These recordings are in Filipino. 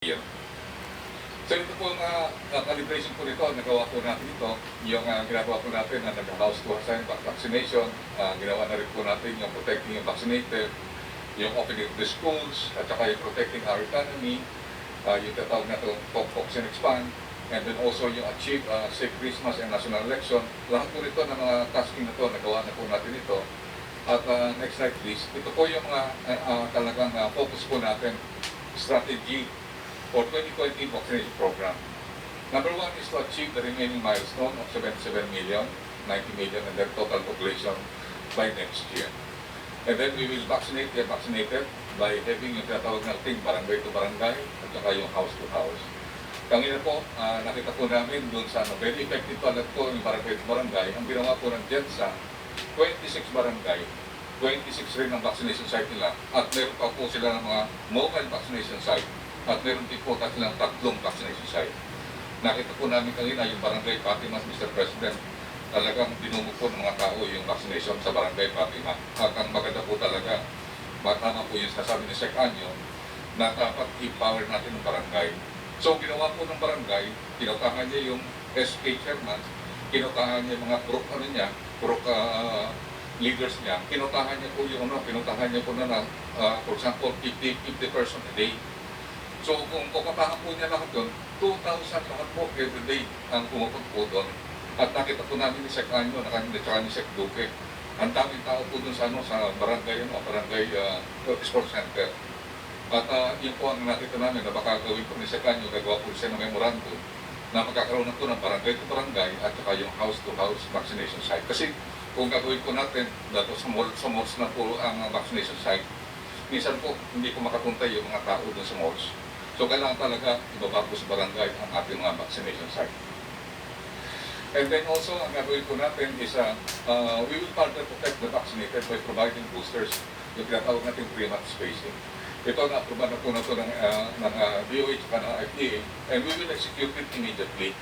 year. So ito po mga calibration po nito, nagawa po natin ito, yung ginagawa po natin na nag-house to house vaccination, ginawa na rin po natin yung protecting yung vaccinated, yung opening of the schools, at saka yung protecting our economy, yung tatawag na ito, focus and expand, and then also yung achieve safe Christmas and national election. Lahat po nito ng mga tasking na ito, nagawa na po natin ito. At next slide please, ito po yung mga talagang focus po natin, strategy for 2020 vaccination program. Number one is to achieve the remaining milestone of 77 million, 90 million, and their total population by next year. And then we will vaccinate the vaccinated by having yung tinatawag natin barangay to barangay at saka yung house to house. Kanina po, nakita po namin doon sa very effective talaga po yung barangay to barangay. Ang ginawa po ng sa 26 barangay, 26 rin ang vaccination site nila at meron pa po sila ng mga mobile vaccination site at meron din po silang 3 vaccination site. Nakita po namin kanina yung barangay Patimas, Mr. President, talagang dinungo po ng mga tao yung vaccination sa barangay Fatima. At ang maganda po talaga, matama po yung sasabi ni Sec. Anyo, na dapat i-power natin ng barangay. So ginawa po ng barangay, kinutahan niya yung SK chairman, kinutahan niya yung mga group leaders niya, kinutahan niya po yung kinutahan niya po na for example, 50 person a day. So kung pupatahan po niya lahat doon, 2,000 lahat po every day ang pumupunta po doon. At nakita po namin ni Sec. Anyo, nakita ni Sec. Duque, ang daming tao po doon sa barangay, barangay sports center. At yun po ang nakita namin na baka gawin po ni Sec. Anyo, gagawa po siya ng memorandum na magkakaroon na po ng barangay to barangay at saka yung house to house vaccination site. Kasi kung gagawin po natin dato sa malls na po ang vaccination site, minsan po hindi po makapunta yung mga tao doon sa malls. So kailangan talaga ibaba po sa barangay ang ating mga vaccination site. And then also, ang gagawin po natin is we will further protect the vaccinated by providing boosters, yung tinatawag natin 3-month spacing. Ito na-aproban na po na ito ng DOH at ng FDA, and we will execute it immediately.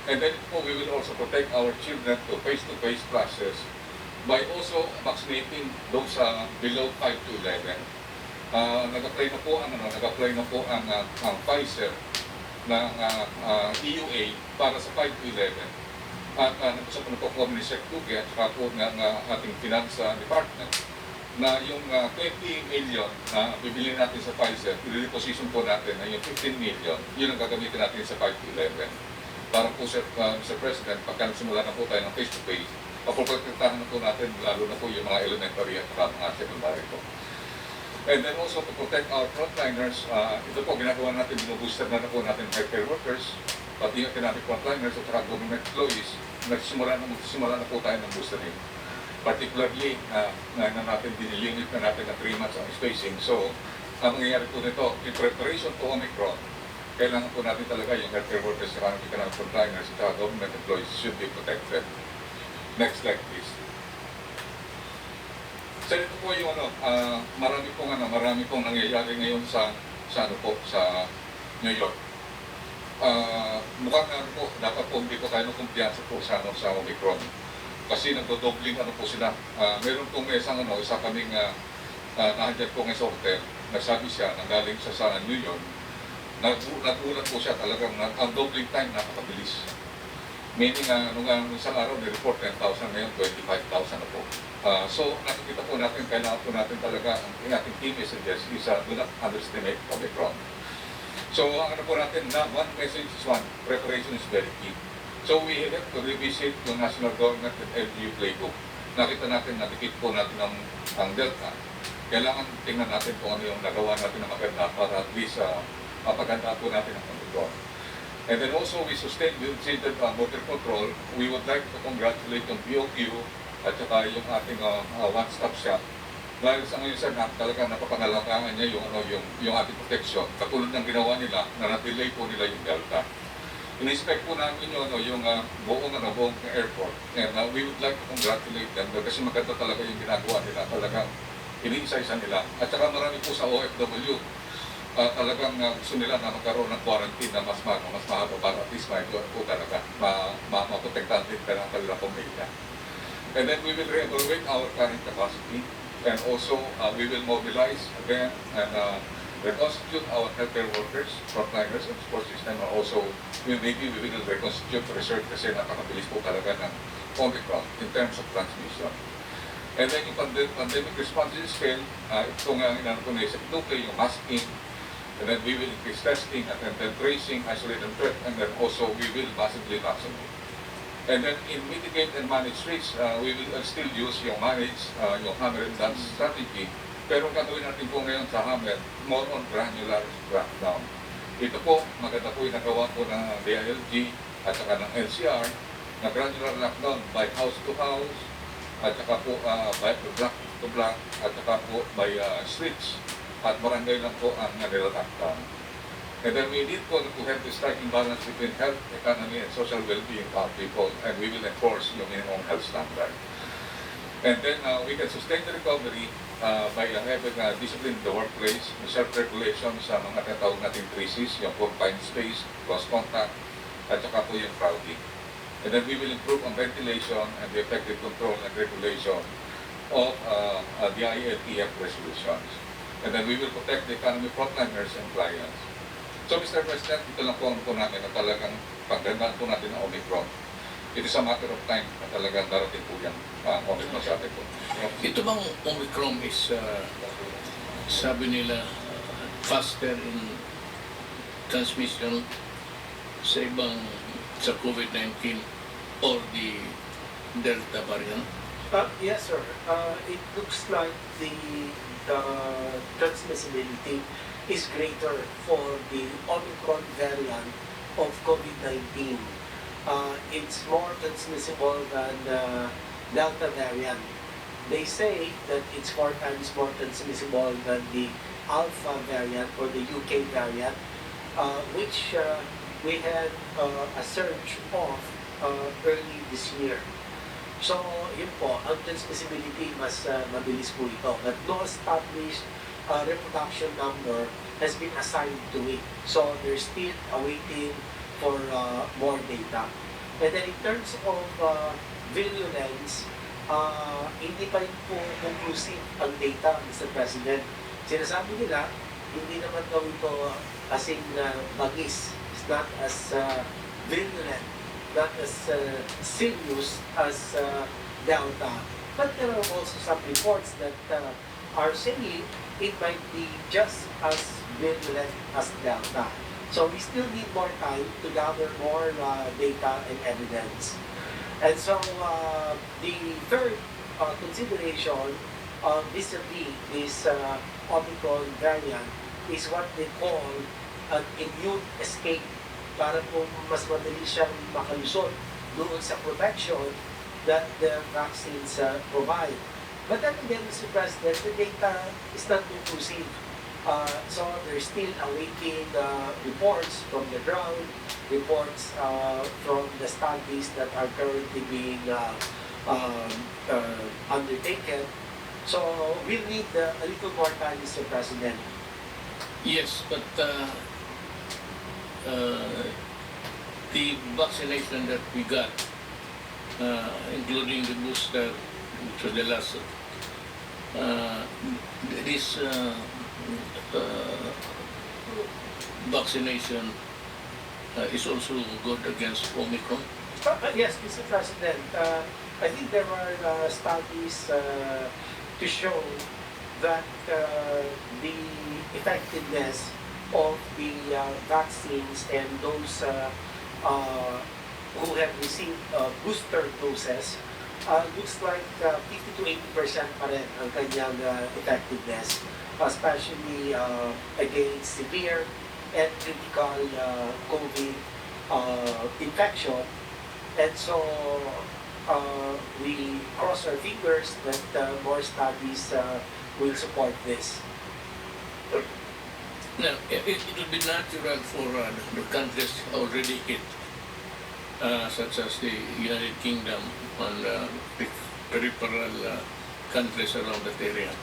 And then po, we will also protect our children to face-to-face classes by also vaccinating those below 5 to 11. Nag-apply na po ang Pfizer ng EUA para sa 5 to 11. At nag-usap na po kami ni Sec. Duque at saka po ng ating finance department na yung 20 million na bibili natin sa Pfizer, i-reposition po natin na yung 15 million, yun ang gagamitin natin sa 5 to 11. Para po Mr. President, pagka nagsimula na po tayo ng face-to-face, papoprotektahan na po natin lalo na po yung mga elementary at mga secondary po. And then also to protect our frontliners, ito po ginagawa natin, binubooster na po natin healthcare workers, pati yung natin frontliners at saka government employees, nagsimula na po tayo ng boostering. Particularly, na natin dinilimit na natin na 3 months ang spacing. So, ang mangyayari po nito, in preparation to Omicron, kailangan po natin talaga yung healthcare workers at saka frontliners at saka government employees should be protected. Next slide please. So ito po yung marami pong nangyayari ngayon sa New York. Mukhang dapat po hindi po tayo kumpiyansa po sa Omicron. Kasi nagdodobling po sila. Meron pong isa kaming nahandyan po ngayon sa hotel, nagsabi siya, nanggaling siya sa New York, nagulat po siya talagang ang doubling time nakakabilis. Meaning, nung isang araw, ni-report 10,000, ngayon 25,000 na po. So, nakikita po natin, kailangan po natin talaga, ang ating key messages is do not underestimate Omicron. So, ang po natin na, one message is preparation is very key. So, we have to revisit yung national government and LGU playbook. Nakita natin, nadikit po natin ang Delta. Kailangan tingnan natin kung ano yung nagawa natin na maganda para at least mapaganda po natin ang Omicron. And then also, we sustained the border control. We would like to congratulate yung BOQ at saka yung ating one-stop shop. Dahil sa ngayon sir, talaga napapangalagaan niya yung ating protection. Katulad ng ginawa nila, na na-delay po nila yung Delta. In-inspect po namin yung buong airport. And we would like to congratulate them kasi maganda talaga yung ginagawa nila. Talagang ini-isa-isa nila. At saka marami po sa OFW. Talagang gusto nila na magkaroon ng quarantine na mas mahaba para at least doon po talaga maprotektahan din ang kanilang pamilya. And then we will re-evaluate our current capacity and also we will mobilize again and reconstitute our healthcare workers, frontliners, and support system are also, maybe we will reconstitute research kasi napakabilis po talaga ng Omicron in terms of transmission. And then yung pandemic response scale, ito nga ang inano ko na isa, yung masking, and then we will increase testing, and then tracing, isolate and threat, and then also we will massively vaccinate. And then in mitigate and manage risks, we will still use yung manage, yung hammer and dance strategy. Pero gagawin natin po ngayon sa hammer, more on granular crackdown. Ito po, maganda po yung nagawa po ng DILG at saka ng LCR, na granular lockdown by house to house, at saka po by block to block, at saka po by streets, at barangay lang po ang nilalockdown. And then we need to have the striking balance between health, economy, and social well-being of people, and we will enforce yung minimum health standard. And then we can sustain the recovery by having discipline in the workplace, self-regulation sa mga tinatawag natin 3Cs, yung confined space, close contact, at saka po yung crowding. And then we will improve on ventilation and the effective control and regulation of the ILTF resolutions. And then we will protect the economy frontliners and clients. So Mr. President, ito lang po ang po namin na talagang pagdandaan po natin ng Omicron. It is a matter of time na talagang darating po yan, Omicron sa atin po. Ito bang Omicron is, sabi nila, faster in transmission sa ibang, sa COVID-19 or the Delta variant? Yes, sir. It looks like the transmissibility is greater for the Omicron variant of COVID-19. It's more transmissible than the Delta variant. They say that it's 4 times more transmissible than the Alpha variant or the UK variant, which we had a surge of early this year. So, yun po, ang transmissibility mas mabilis po ito. But no established reproduction number has been assigned to it. So, they're still awaiting for more data. And then in terms of virulence, hindi pa rin po conclusive ang data, Mr. President. Sinasabi nila, hindi naman daw ito asing bagis. It's not as virulent, not as serious as Delta. But there are also some reports that are saying it might be just as virulent as Delta. So we still need more time to gather more data and evidence. And so the third consideration vis-a-vis this Omicron variant is what they call an immune escape, para po mas madali siyang makalusot doon sa protection that the vaccines provide. But then again, Mr. President, the data is not conclusive. So they're still awaiting reports from the ground, reports from the studies that are currently being undertaken. So we'll need a little more time, Mr. President. Yes, but the vaccination that we got, including the booster, which was the last, this vaccination is also good against Omicron? Yes, Mr. President. I think there are studies to show that the effectiveness of the vaccines and those who have received booster doses looks like 50 to 80% pa rin ang kanyang effectiveness, especially against severe and critical COVID infection. And so we cross our fingers that more studies will support this. Now, it would be natural for the countries already hit, such as the United Kingdom and the peripheral countries around that area.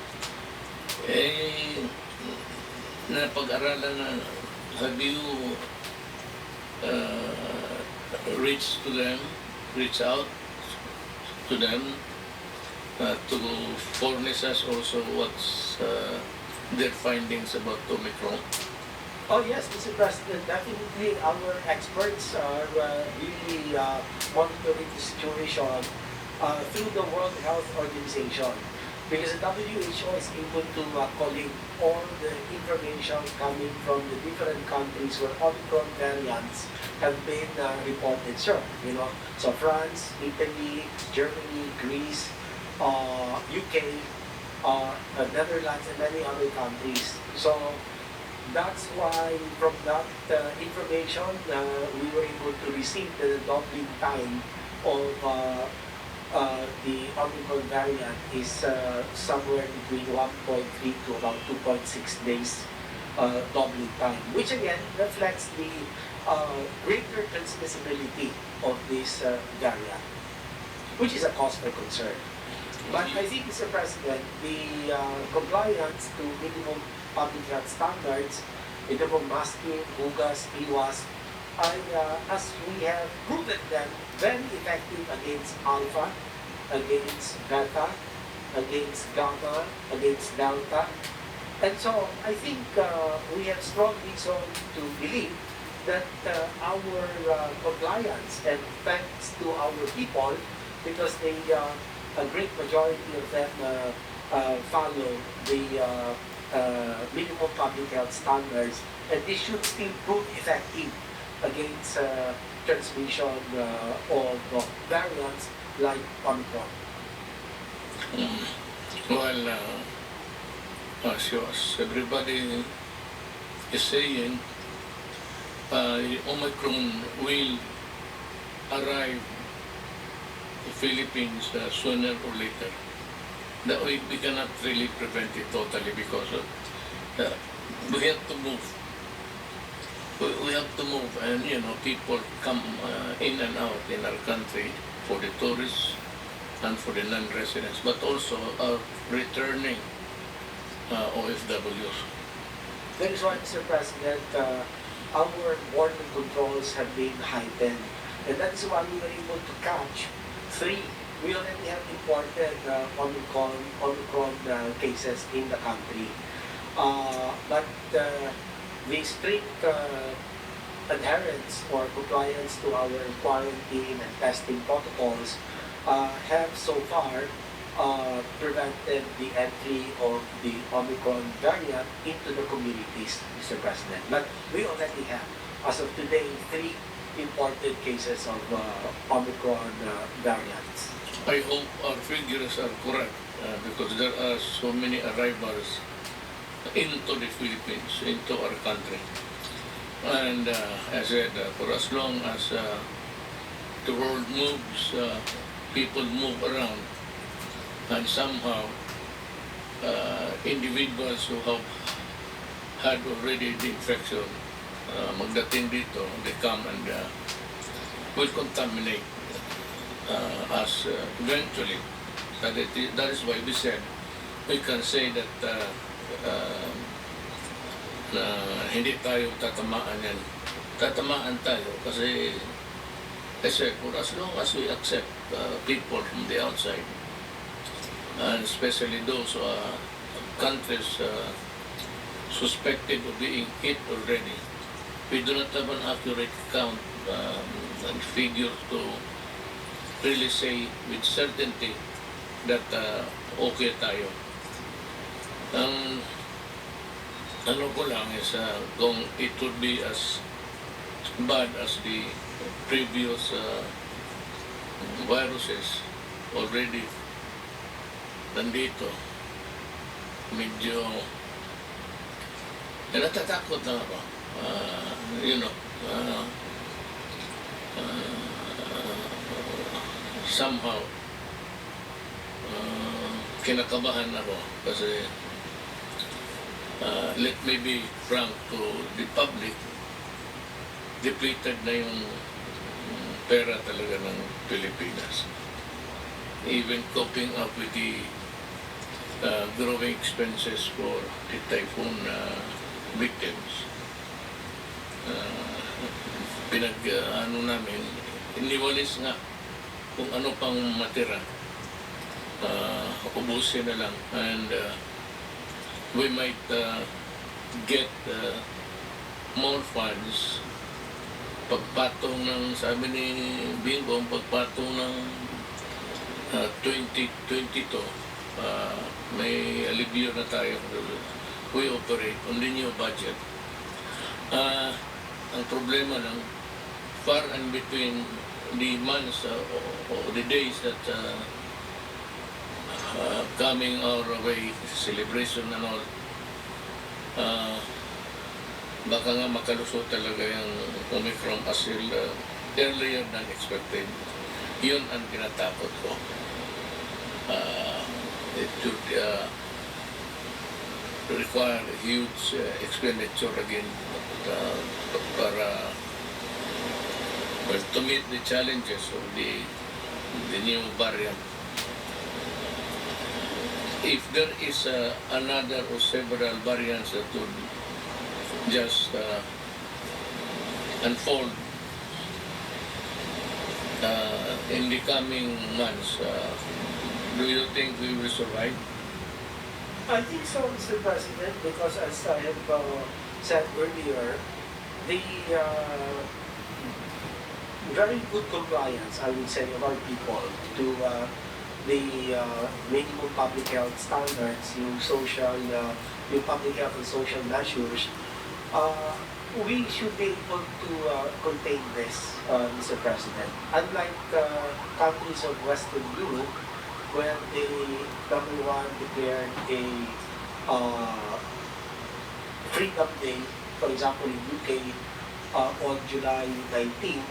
Napag-aralan na, have you reach out to them to furnish us also what's their findings about Omicron? Oh yes, Mr. President, definitely our experts are really monitoring the situation through the World Health Organization, because the WHO is able to collect all the information coming from the different countries where Omicron variants have been reported, sir. You know, so France, Italy, Germany, Greece, UK, Netherlands, and many other countries. So that's why from that information, we were able to receive the doubling time of the Omicron variant is somewhere between 1.3 to about 2.6 days doubling time, which again reflects the greater transmissibility of this variant, which is a cause for concern. But I think, Mr. President, the compliance to minimum public health standards, ito pong masking, hugas, iwas, ay, as we have proven them, very effective against alpha, against beta, against gamma, against delta. And so I think we have strong reason to believe that our compliance, and thanks to our people, because they a great majority of them follow the minimum public health standards, and this should still prove effective against transmission of variants like Omicron. Well, as everybody is saying, Omicron will arrive the Philippines sooner or later. That we cannot really prevent it totally, because we have to move. We have to move, and people come in and out in our country for the tourists and for the non-residents, but also our returning OFWs. That is why, Mr. President, our border controls have been heightened, and that is why we were able to catch 3. We already have imported Omicron cases in the country. But the strict adherence or compliance to our quarantine and testing protocols have so far prevented the entry of the Omicron variant into the communities, Mr. President. But we already have, as of today, 3 imported cases of Omicron variants. I hope our figures are correct, because there are so many arrivals into the Philippines, into our country. And as I said, for as long as the world moves, people move around, and somehow individuals who have had already the infection, magdating dito, they come and will contaminate us eventually. That is why we said we can say that hindi tayo tatamaan yan. Tatamaan tayo kasi for as long as we accept people from the outside, and especially those countries suspected of being hit already, we do not have an accurate count and figure to really say with certainty that okay tayo. Ang ano ko lang is kung it would be as bad as the previous viruses already nandito, medyo natatakot na ako. Somehow kinakabahan ako kasi let me be frank to the public, depleted na yung pera talaga ng Pilipinas. Even coping up with the growing expenses for the typhoon victims. Namin, iniwalis nga kung ano pang matira. Ubusin na lang. And we might get more funds. Pagpatong ng, sabi ni Bingo, pagpatong ng 2022, may alivio na tayo. We operate on the new budget. Ang problema lang, far and between the months or the days that coming our way, celebration and all, baka nga makalusot talaga yung Omicron as earlier than expected. Yun ang tinatakot ko. It should require huge expenditure again para to meet the challenges of the new variant. If there is another or several variants that would just unfold in the coming months, do you think we will survive? I think so, Mr. President, because as I have said earlier, the very good compliance, I would say, of our people to the minimum public health standards, yung public health and social measures, we should be able to contain this, Mr. President. Unlike countries of Western Europe, where they, number one, declared a Freedom Day, for example, in UK, on July 19,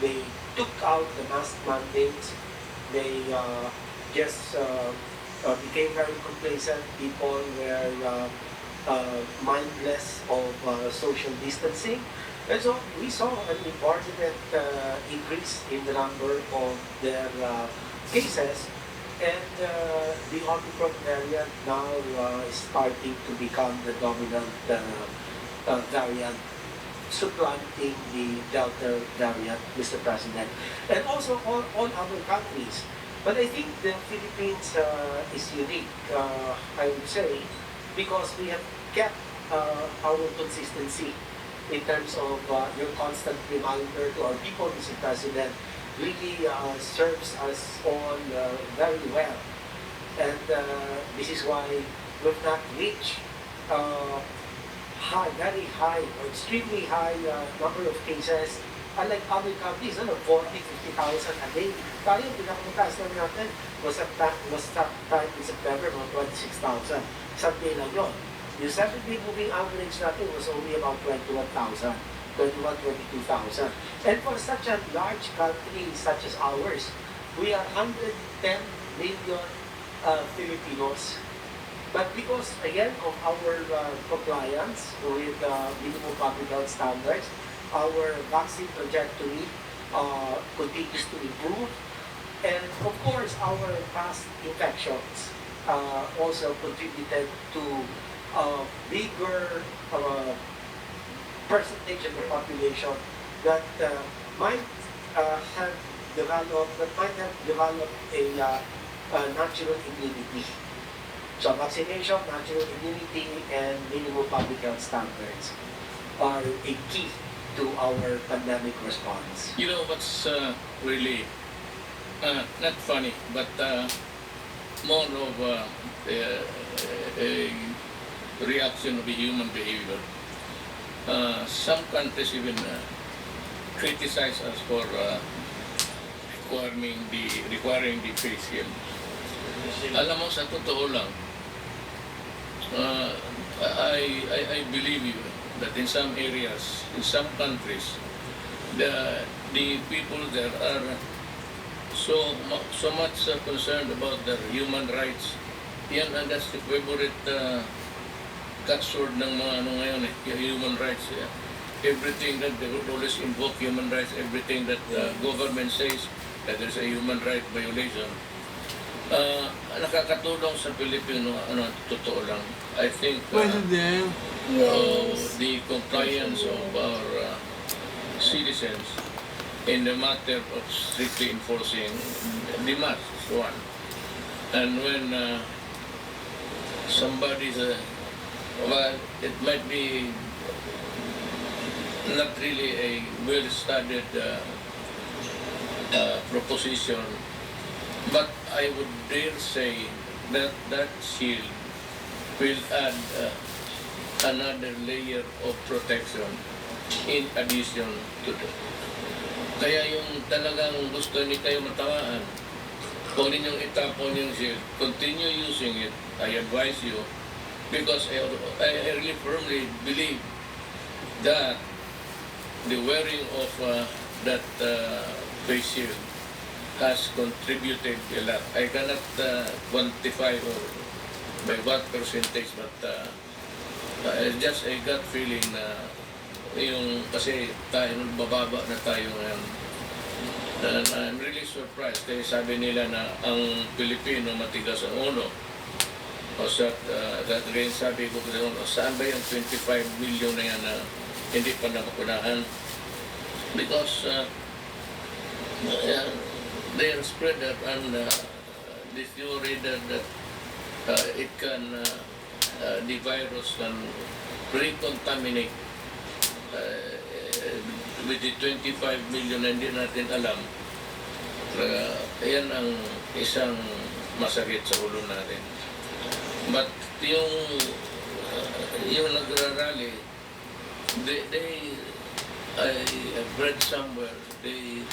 they took out the mask mandates. They just became very complacent. People were mindless of social distancing. And so we saw an unfortunate increase in the number of their cases. And the Omicron variant now is starting to become the dominant variant, supplanting the Delta variant, Mr. President, and also all other countries. But I think the Philippines is unique, I would say, because we have kept our consistency in terms of your constant reminder to our people, Mr. President, really serves us all very well. And this is why we've not reached very high or extremely high number of cases. Unlike other countries, 40, 50,000 a day. Tayo, pinakamataas na natin was that time in September, mga 26,000. Isang day lang yun. Yung 7-day moving average natin was only about 21,000. 22,000. And for such a large country such as ours, we are 110 million Filipinos. But because, again, of our compliance with minimum public health standards, our vaccine trajectory continues to improve. And of course, our past infections also contributed to bigger percentage of the population that might have developed a natural immunity. So vaccination, natural immunity, and minimum public health standards are a key to our pandemic response. You know what's really not funny, but more of a reaction of the human behavior. Some countries even criticize us for requiring the face shield. Alam mo, sa totoo lang, I believe you that in some areas, in some countries, the people there are so much concerned about their human rights. Yan, and that's the favorite catchword ng mga ngayon, human rights. Everything that they would always invoke human rights, everything that the government says that there's a human right violation. Nakakatulong sa Pilipino, totoo lang. I think the compliance of our citizens in the matter of strictly enforcing the masks, one. And when somebody's well, it might be not really a well-studied proposition, but I would dare say that that shield will add another layer of protection in addition to the. Kaya yung talagang gusto ni kayo matawaan, kung ninyong itapon yung shield, continue using it. I advise you, because I really firmly believe that the wearing of that face shield has contributed a lot. I cannot quantify or by what percentage, but just a gut feeling na yung kasi tayo bababa na tayo ngayon. And I'm really surprised kasi sabi nila na ang Pilipino matigas ang ulo. O sa that rin sabi ko saan ba yung 25 million na yan na hindi pa nabakunahan? Because they are spread out and the theory that it can the virus can recontaminate with the 25 million na hindi natin alam. Yan ang isang masakit sa ulo natin. But yung nagrarally, I have read somewhere, they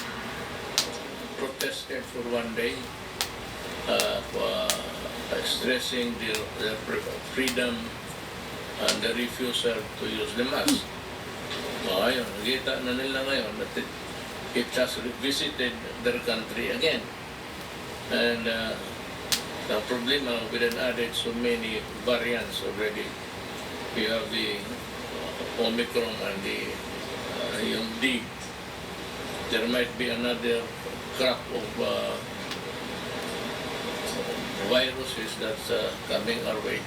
protested for one day for stressing their freedom and the refusal to use the mask. Ayun, nakita na nila ngayon that it has revisited their country again. And the problem we then added so many variants already. We have the Omicron and the yung D. There might be another crop of viruses that's coming our way.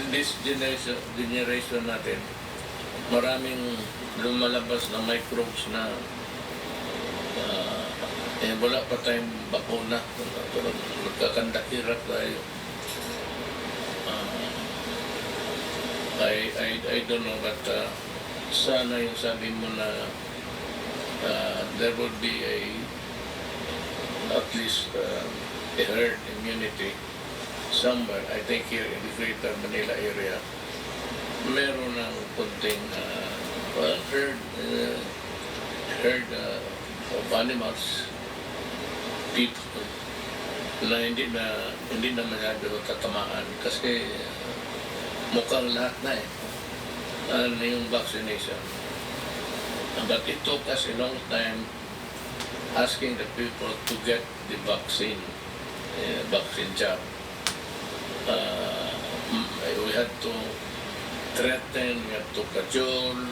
This generation natin, maraming lumalabas na microbes na wala pa tayong bakuna. Magkakandakirap tayo. I don't know, but sana yung sabi mo na there would be at least a herd immunity somewhere. I think here in the Greater Manila area, meron ng kunting herd of animals, people na hindi na masyado tatamaan kasi mukhang lahat na yung vaccination. But it took us a long time asking the people to get the vaccine jab. We had to threaten, we had to cajole,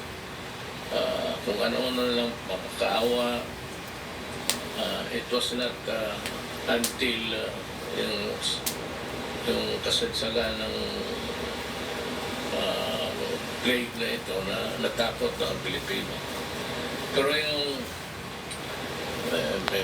kung ano-ano lang makakaawa. It was not until yung kasadsalan ng plague na ito na natakot na ang Pilipino. Pero yung